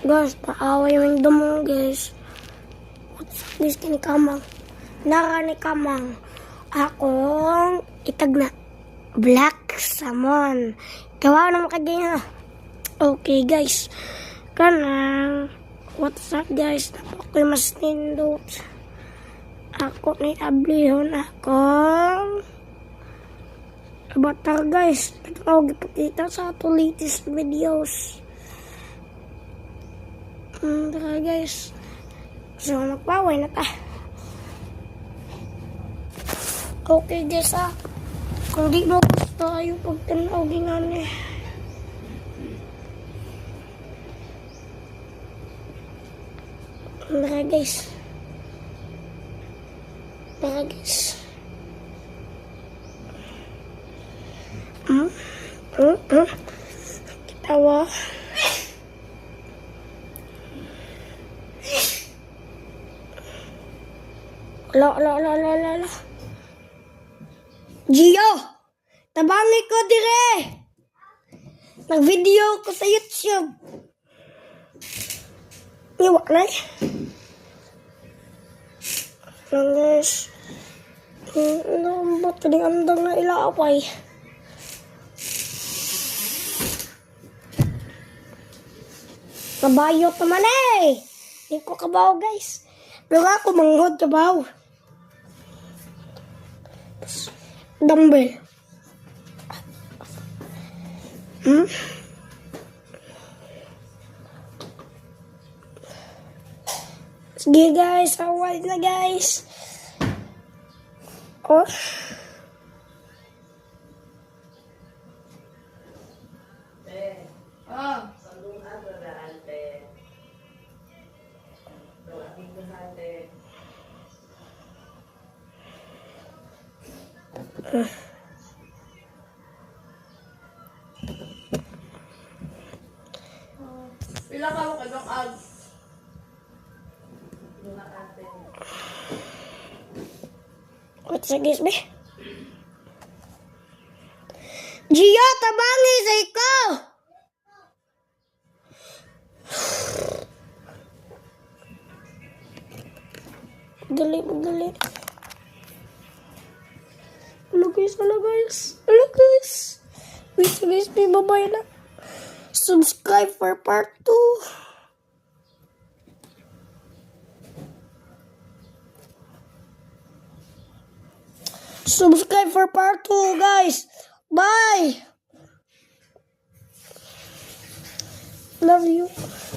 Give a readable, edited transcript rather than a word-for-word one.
Guys, paaway yung dumong guys. What's up guys, kini Kamang. Nara ni Kamang. Akong itag na Black Salmon. Kawa naman kagaya. Okay guys. Kanang what's up guys. Ako'y mas nindot. Ako ni ablihon akong avatar guys. Ito ako ipakita sa ato latest videos. Tara guys. So magpaway na ta. Okay guys kung di mo gusto yung pagtanaw ginani. Tara guys. Tara guys. Kitawa. La. Gio! Tabangi ko dire! Nag-video ko sa YouTube. Iwa na eh. Guys. Ano ba ito andang na ilapay? Kabayot naman eh! Hindi ko kabaw guys. Pero ako manghod kabaw. Dumbbell. Sige guys, awal na guys. Oh. Pila ka mo kagong ag. What's up guys, be? Gio, tabangi sa ikaw! Magdali. Hello guys. Wait guys, may babay na. Subscribe for part 2. Subscribe for part 2 guys. Bye. Love you.